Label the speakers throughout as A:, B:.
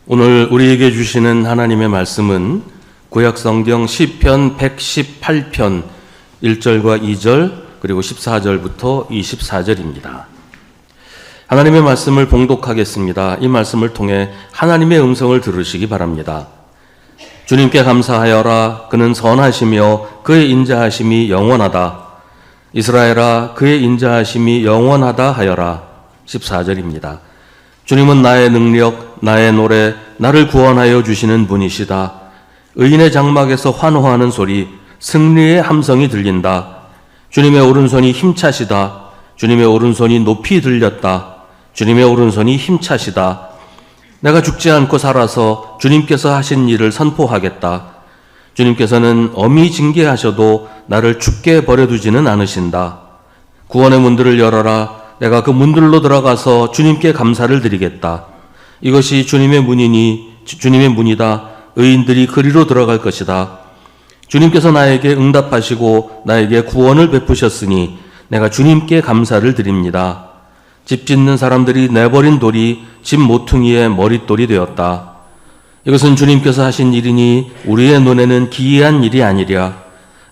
A: 오늘 우리에게 주시는 하나님의 말씀은 구약성경 시편 118편 1절과 2절 그리고 14절부터 24절입니다. 하나님의 말씀을 봉독하겠습니다. 이 말씀을 통해 하나님의 음성을 들으시기 바랍니다. 주님께 감사하여라. 그는 선하시며 그의 인자하심이 영원하다. 이스라엘아, 그의 인자하심이 영원하다 하여라. 14절입니다. 주님은 나의 능력, 나의 노래, 나를 구원하여 주시는 분이시다. 의인의 장막에서 환호하는 소리, 승리의 함성이 들린다. 주님의 오른손이 힘차시다. 주님의 오른손이 높이 들렸다. 주님의 오른손이 힘차시다. 내가 죽지 않고 살아서 주님께서 하신 일을 선포하겠다. 주님께서는 엄히 징계하셔도 나를 죽게 버려두지는 않으신다. 구원의 문들을 열어라. 내가 그 문들로 들어가서 주님께 감사를 드리겠다. 이것이 주님의 문이다. 의인들이 그리로 들어갈 것이다. 주님께서 나에게 응답하시고 나에게 구원을 베푸셨으니 내가 주님께 감사를 드립니다. 집 짓는 사람들이 내버린 돌이 집 모퉁이의 머릿돌이 되었다. 이것은 주님께서 하신 일이니 우리의 눈에는 기이한 일이 아니랴.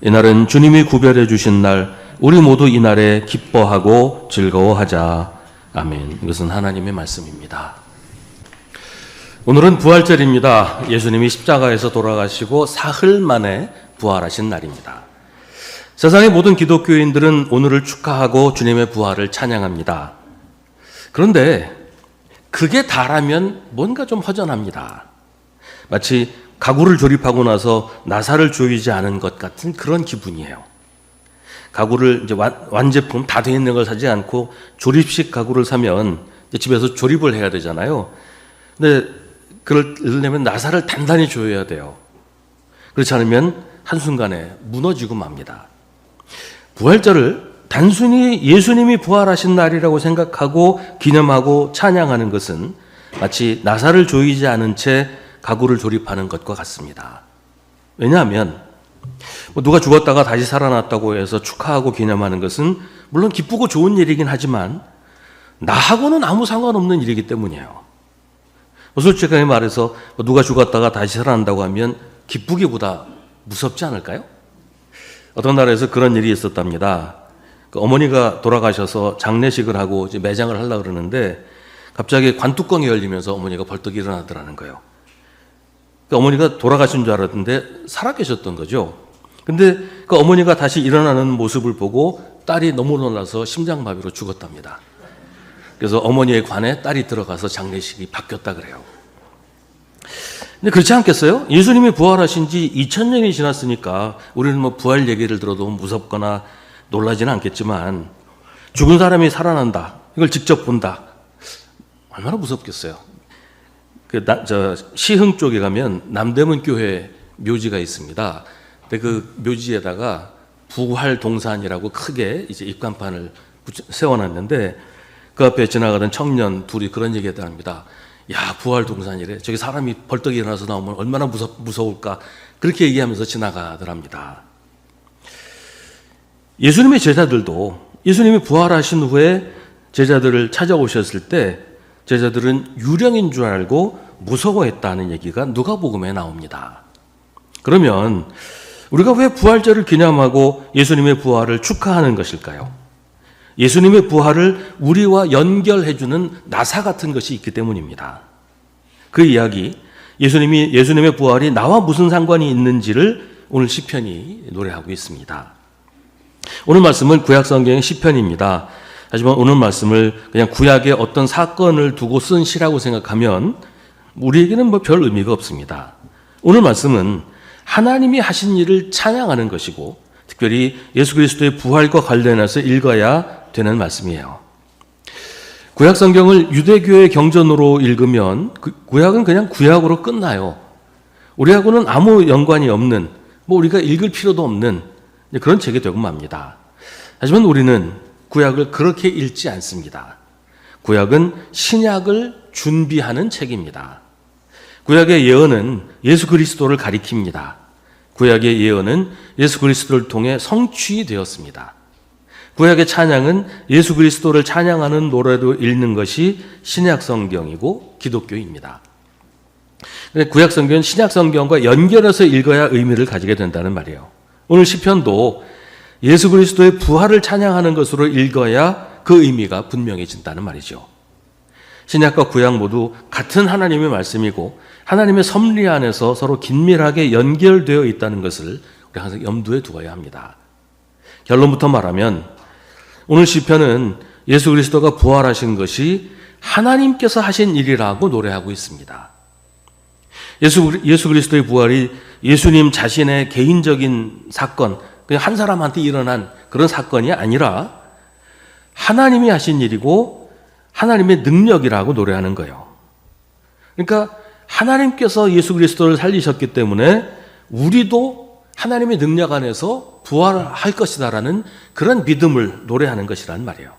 A: 이날은 주님이 구별해 주신 날, 우리 모두 이날에 기뻐하고 즐거워하자. 아멘. 이것은 하나님의 말씀입니다. 오늘은 부활절입니다. 예수님이 십자가에서 돌아가시고 사흘 만에 부활하신 날입니다. 세상의 모든 기독교인들은 오늘을 축하하고 주님의 부활을 찬양합니다. 그런데 그게 다라면 뭔가 좀 허전합니다. 마치 가구를 조립하고 나서 나사를 조이지 않은 것 같은 그런 기분이에요. 가구를 이제 완제품 다 돼 있는 걸 사지 않고 조립식 가구를 사면 이제 집에서 조립을 해야 되잖아요. 근데 그러려면 나사를 단단히 조여야 돼요. 그렇지 않으면 한순간에 무너지고 맙니다. 부활절을 단순히 예수님이 부활하신 날이라고 생각하고 기념하고 찬양하는 것은 마치 나사를 조이지 않은 채 가구를 조립하는 것과 같습니다. 왜냐하면 누가 죽었다가 다시 살아났다고 해서 축하하고 기념하는 것은 물론 기쁘고 좋은 일이긴 하지만 나하고는 아무 상관없는 일이기 때문이에요. 솔직하게 말해서 누가 죽었다가 다시 살아난다고 하면 기쁘기보다 무섭지 않을까요? 어떤 나라에서 그런 일이 있었답니다. 어머니가 돌아가셔서 장례식을 하고 이제 매장을 하려고 그러는데 갑자기 관뚜껑이 열리면서 어머니가 벌떡 일어나더라는 거예요. 어머니가 돌아가신 줄 알았는데 살아계셨던 거죠. 근데 그 어머니가 다시 일어나는 모습을 보고 딸이 너무 놀라서 심장마비로 죽었답니다. 그래서 어머니의 관에 딸이 들어가서 장례식이 바뀌었다 그래요. 근데 그렇지 않겠어요? 예수님이 부활하신 지 2000년이 지났으니까 우리는 뭐 부활 얘기를 들어도 무섭거나 놀라지는 않겠지만 죽은 사람이 살아난다. 이걸 직접 본다. 얼마나 무섭겠어요? 시흥 쪽에 가면 남대문 교회 묘지가 있습니다. 근데 그 묘지에다가 부활동산이라고 크게 이제 입간판을 세워놨는데 그 앞에 지나가던 청년 둘이 그런 얘기 했답니다. 야, 부활동산이래. 저기 사람이 벌떡 일어나서 나오면 얼마나 무서울까. 그렇게 얘기하면서 지나가더랍니다. 예수님의 제자들도 예수님이 부활하신 후에 제자들을 찾아오셨을 때 제자들은 유령인 줄 알고 무서워했다는 얘기가 누가복음에 나옵니다. 그러면 우리가 왜 부활절을 기념하고 예수님의 부활을 축하하는 것일까요? 예수님의 부활을 우리와 연결해주는 나사 같은 것이 있기 때문입니다. 그 이야기, 예수님의 부활이 나와 무슨 상관이 있는지를 오늘 시편이 노래하고 있습니다. 오늘 말씀은 구약성경의 시편입니다. 하지만 오늘 말씀을 그냥 구약의 어떤 사건을 두고 쓴 시라고 생각하면 우리에게는 뭐 별 의미가 없습니다. 오늘 말씀은 하나님이 하신 일을 찬양하는 것이고 특별히 예수 그리스도의 부활과 관련해서 읽어야 되는 말씀이에요. 구약 성경을 유대교의 경전으로 읽으면 구약은 그냥 구약으로 끝나요. 우리하고는 아무 연관이 없는, 우리가 읽을 필요도 없는 그런 책이 되고 맙니다. 하지만 우리는 구약을 그렇게 읽지 않습니다. 구약은 신약을 준비하는 책입니다. 구약의 예언은 예수 그리스도를 가리킵니다. 구약의 예언은 예수 그리스도를 통해 성취되었습니다. 구약의 찬양은 예수 그리스도를 찬양하는 노래로 읽는 것이 신약 성경이고 기독교입니다. 구약 성경은 신약 성경과 연결해서 읽어야 의미를 가지게 된다는 말이에요. 오늘 시편도 예수 그리스도의 부활을 찬양하는 것으로 읽어야 그 의미가 분명해진다는 말이죠. 신약과 구약 모두 같은 하나님의 말씀이고 하나님의 섭리 안에서 서로 긴밀하게 연결되어 있다는 것을 우리 항상 염두에 두어야 합니다. 결론부터 말하면 오늘 시편은 예수 그리스도가 부활하신 것이 하나님께서 하신 일이라고 노래하고 있습니다. 예수 그리스도의 부활이 예수님 자신의 개인적인 사건, 그냥 한 사람한테 일어난 그런 사건이 아니라 하나님이 하신 일이고 하나님의 능력이라고 노래하는 거예요. 그러니까 하나님께서 예수 그리스도를 살리셨기 때문에 우리도 하나님의 능력 안에서 부활할 것이다라는 그런 믿음을 노래하는 것이란 말이에요.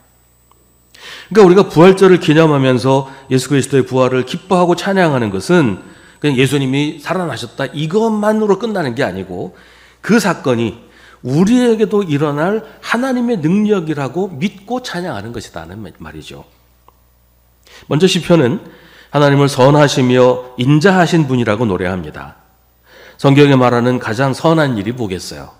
A: 그러니까 우리가 부활절을 기념하면서 예수 그리스도의 부활을 기뻐하고 찬양하는 것은 그냥 예수님이 살아나셨다 이것만으로 끝나는 게 아니고 그 사건이 우리에게도 일어날 하나님의 능력이라고 믿고 찬양하는 것이다는 말이죠. 먼저 시편은 하나님을 선하시며 인자하신 분이라고 노래합니다. 성경에 말하는 가장 선한 일이 뭐겠어요?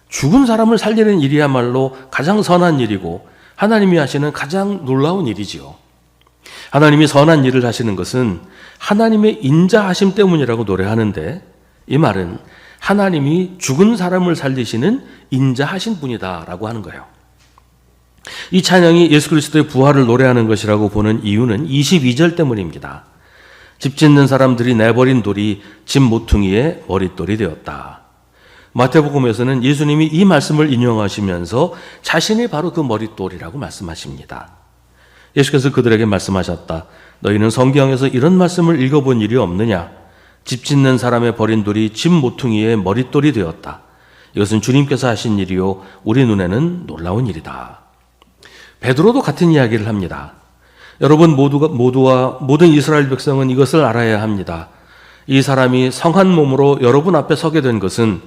A: 죽은 사람을 살리는 일이야말로 가장 선한 일이고 하나님이 하시는 가장 놀라운 일이지요. 하나님이 선한 일을 하시는 것은 하나님의 인자하심 때문이라고 노래하는데 이 말은 하나님이 죽은 사람을 살리시는 인자하신 분이다라고 하는 거예요. 이 찬양이 예수 그리스도의 부활을 노래하는 것이라고 보는 이유는 22절 때문입니다. 집 짓는 사람들이 내버린 돌이 집 모퉁이의 머릿돌이 되었다. 마태복음에서는 예수님이 이 말씀을 인용하시면서 자신이 바로 그 머릿돌이라고 말씀하십니다. 예수께서 그들에게 말씀하셨다. 너희는 성경에서 이런 말씀을 읽어본 일이 없느냐? 집 짓는 사람의 버린 돌이 집 모퉁이의 머릿돌이 되었다. 이것은 주님께서 하신 일이요 우리 눈에는 놀라운 일이다. 베드로도 같은 이야기를 합니다. 여러분 모두와 모든 이스라엘 백성은 이것을 알아야 합니다. 이 사람이 성한 몸으로 여러분 앞에 서게 된 것은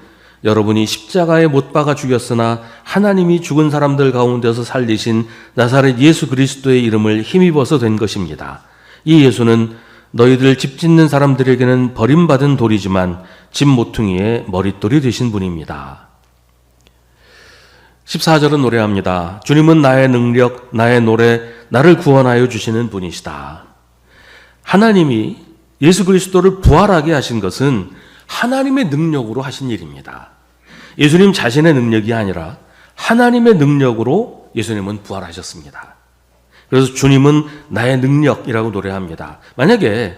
A: 여러분이 십자가에 못 박아 죽였으나 하나님이 죽은 사람들 가운데서 살리신 나사렛 예수 그리스도의 이름을 힘입어서 된 것입니다. 이 예수는 너희들 집 짓는 사람들에게는 버림받은 돌이지만 집 모퉁이의 머릿돌이 되신 분입니다. 14절은 노래합니다. 주님은 나의 능력, 나의 노래, 나를 구원하여 주시는 분이시다. 하나님이 예수 그리스도를 부활하게 하신 것은 하나님의 능력으로 하신 일입니다. 예수님 자신의 능력이 아니라 하나님의 능력으로 예수님은 부활하셨습니다. 그래서 주님은 나의 능력이라고 노래합니다. 만약에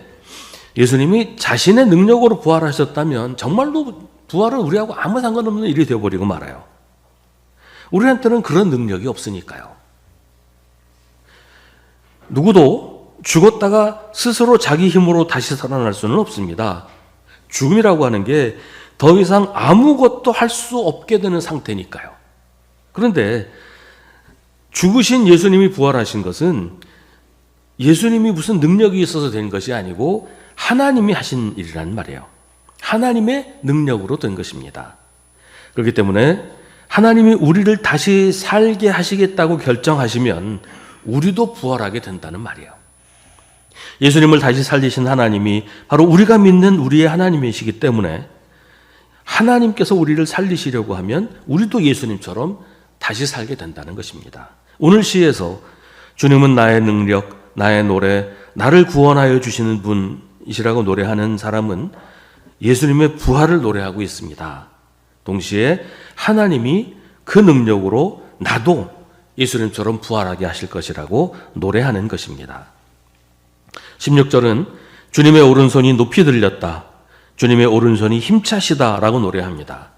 A: 예수님이 자신의 능력으로 부활하셨다면 정말로 부활은 우리하고 아무 상관없는 일이 되어버리고 말아요. 우리한테는 그런 능력이 없으니까요. 누구도 죽었다가 스스로 자기 힘으로 다시 살아날 수는 없습니다. 죽음이라고 하는 게 더 이상 아무것도 할 수 없게 되는 상태니까요. 그런데 죽으신 예수님이 부활하신 것은 예수님이 무슨 능력이 있어서 된 것이 아니고 하나님이 하신 일이란 말이에요. 하나님의 능력으로 된 것입니다. 그렇기 때문에 하나님이 우리를 다시 살게 하시겠다고 결정하시면 우리도 부활하게 된다는 말이에요. 예수님을 다시 살리신 하나님이 바로 우리가 믿는 우리의 하나님이시기 때문에 하나님께서 우리를 살리시려고 하면 우리도 예수님처럼 다시 살게 된다는 것입니다. 오늘 시에서 주님은 나의 능력, 나의 노래, 나를 구원하여 주시는 분이시라고 노래하는 사람은 예수님의 부활을 노래하고 있습니다. 동시에 하나님이 그 능력으로 나도 예수님처럼 부활하게 하실 것이라고 노래하는 것입니다. 16절은 주님의 오른손이 높이 들렸다. 주님의 오른손이 힘차시다라고 노래합니다.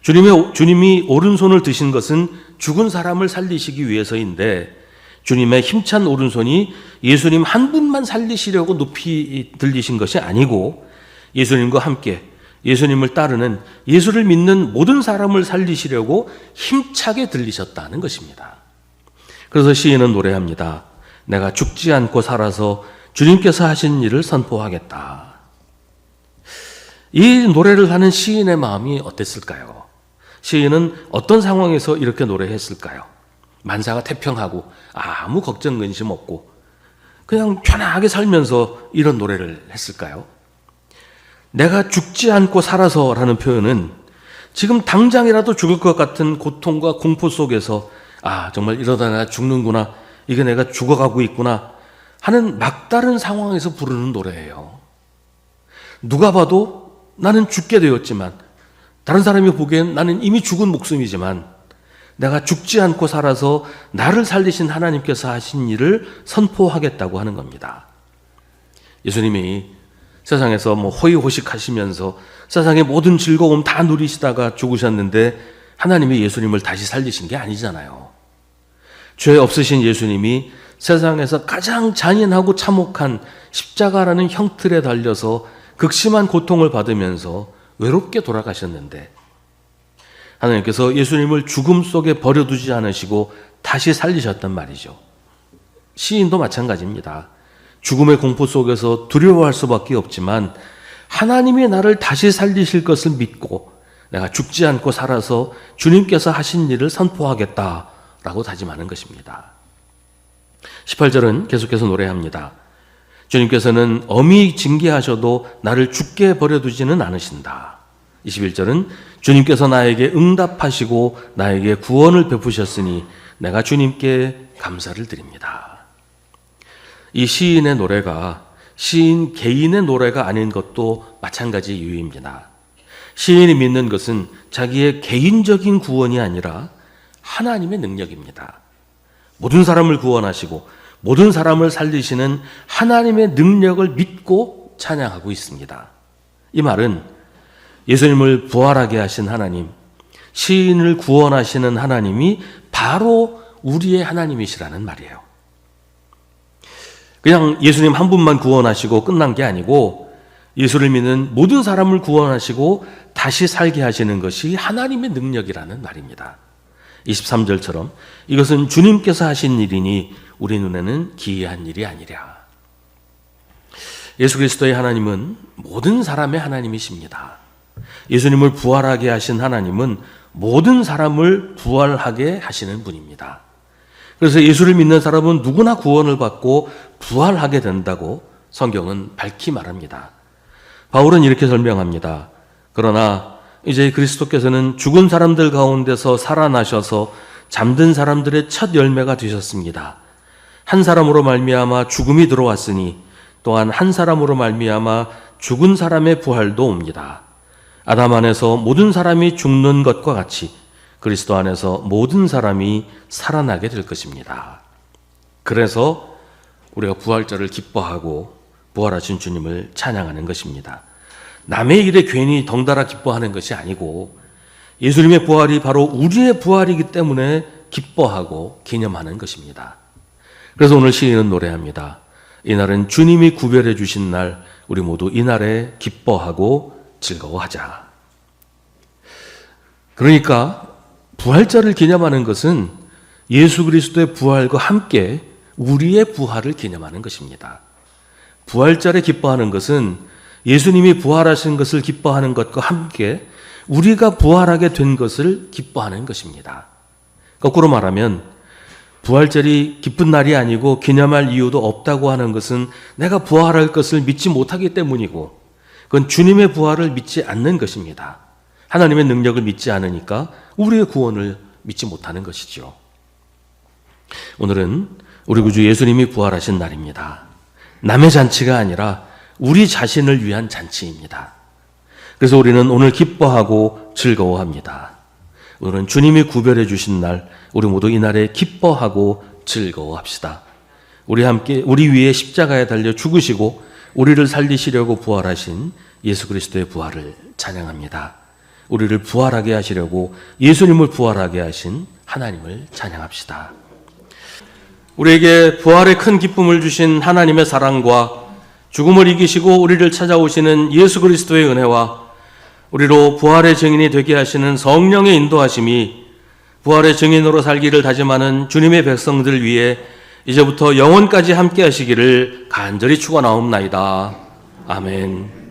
A: 주님이 오른손을 드신 것은 죽은 사람을 살리시기 위해서인데 주님의 힘찬 오른손이 예수님 한 분만 살리시려고 높이 들리신 것이 아니고 예수님과 함께 예수님을 따르는 예수를 믿는 모든 사람을 살리시려고 힘차게 들리셨다는 것입니다. 그래서 시인은 노래합니다. 내가 죽지 않고 살아서 주님께서 하신 일을 선포하겠다. 이 노래를 하는 시인의 마음이 어땠을까요? 시인은 어떤 상황에서 이렇게 노래했을까요? 만사가 태평하고 아무 걱정 근심 없고 그냥 편하게 살면서 이런 노래를 했을까요? 내가 죽지 않고 살아서라는 표현은 지금 당장이라도 죽을 것 같은 고통과 공포 속에서 정말 이러다 내가 죽는구나, 이게 내가 죽어가고 있구나 하는 막다른 상황에서 부르는 노래예요. 누가 봐도 나는 죽게 되었지만, 다른 사람이 보기엔 나는 이미 죽은 목숨이지만 내가 죽지 않고 살아서 나를 살리신 하나님께서 하신 일을 선포하겠다고 하는 겁니다. 예수님이 세상에서 호의호식 하시면서 세상의 모든 즐거움 다 누리시다가 죽으셨는데 하나님이 예수님을 다시 살리신 게 아니잖아요. 죄 없으신 예수님이 세상에서 가장 잔인하고 참혹한 십자가라는 형틀에 달려서 극심한 고통을 받으면서 외롭게 돌아가셨는데 하나님께서 예수님을 죽음 속에 버려두지 않으시고 다시 살리셨단 말이죠. 시인도 마찬가지입니다. 죽음의 공포 속에서 두려워할 수밖에 없지만 하나님이 나를 다시 살리실 것을 믿고 내가 죽지 않고 살아서 주님께서 하신 일을 선포하겠다라고 다짐하는 것입니다. 18절은 계속해서 노래합니다. 주님께서는 엄히 징계하셔도 나를 죽게 버려두지는 않으신다. 21절은 주님께서 나에게 응답하시고 나에게 구원을 베푸셨으니 내가 주님께 감사를 드립니다. 이 시인의 노래가 시인 개인의 노래가 아닌 것도 마찬가지 이유입니다. 시인이 믿는 것은 자기의 개인적인 구원이 아니라 하나님의 능력입니다. 모든 사람을 구원하시고 모든 사람을 살리시는 하나님의 능력을 믿고 찬양하고 있습니다. 이 말은 예수님을 부활하게 하신 하나님, 시인을 구원하시는 하나님이 바로 우리의 하나님이시라는 말이에요. 그냥 예수님 한 분만 구원하시고 끝난 게 아니고 예수를 믿는 모든 사람을 구원하시고 다시 살게 하시는 것이 하나님의 능력이라는 말입니다. 23절처럼 이것은 주님께서 하신 일이니 우리 눈에는 기이한 일이 아니랴. 예수 그리스도의 하나님은 모든 사람의 하나님이십니다. 예수님을 부활하게 하신 하나님은 모든 사람을 부활하게 하시는 분입니다. 그래서 예수를 믿는 사람은 누구나 구원을 받고 부활하게 된다고 성경은 밝히 말합니다. 바울은 이렇게 설명합니다. 그러나 이제 그리스도께서는 죽은 사람들 가운데서 살아나셔서 잠든 사람들의 첫 열매가 되셨습니다. 한 사람으로 말미암아 죽음이 들어왔으니 또한 한 사람으로 말미암아 죽은 사람의 부활도 옵니다. 아담 안에서 모든 사람이 죽는 것과 같이 그리스도 안에서 모든 사람이 살아나게 될 것입니다. 그래서 우리가 부활절을 기뻐하고 부활하신 주님을 찬양하는 것입니다. 남의 일에 괜히 덩달아 기뻐하는 것이 아니고 예수님의 부활이 바로 우리의 부활이기 때문에 기뻐하고 기념하는 것입니다. 그래서 오늘 시인은 노래합니다. 이날은 주님이 구별해 주신 날, 우리 모두 이날에 기뻐하고 즐거워하자. 그러니까 부활절을 기념하는 것은 예수 그리스도의 부활과 함께 우리의 부활을 기념하는 것입니다. 부활절에 기뻐하는 것은 예수님이 부활하신 것을 기뻐하는 것과 함께 우리가 부활하게 된 것을 기뻐하는 것입니다. 거꾸로 말하면 부활절이 기쁜 날이 아니고 기념할 이유도 없다고 하는 것은 내가 부활할 것을 믿지 못하기 때문이고 그건 주님의 부활을 믿지 않는 것입니다. 하나님의 능력을 믿지 않으니까 우리의 구원을 믿지 못하는 것이죠. 오늘은 우리 구주 예수님이 부활하신 날입니다. 남의 잔치가 아니라 우리 자신을 위한 잔치입니다. 그래서 우리는 오늘 기뻐하고 즐거워합니다. 오늘은 주님이 구별해 주신 날, 우리 모두 이날에 기뻐하고 즐거워합시다. 우리 함께 우리 위에 십자가에 달려 죽으시고 우리를 살리시려고 부활하신 예수 그리스도의 부활을 찬양합니다. 우리를 부활하게 하시려고 예수님을 부활하게 하신 하나님을 찬양합시다. 우리에게 부활의 큰 기쁨을 주신 하나님의 사랑과 죽음을 이기시고 우리를 찾아오시는 예수 그리스도의 은혜와 우리로 부활의 증인이 되게 하시는 성령의 인도하심이 부활의 증인으로 살기를 다짐하는 주님의 백성들 위해 이제부터 영원까지 함께 하시기를 간절히 축원하옵나이다. 아멘.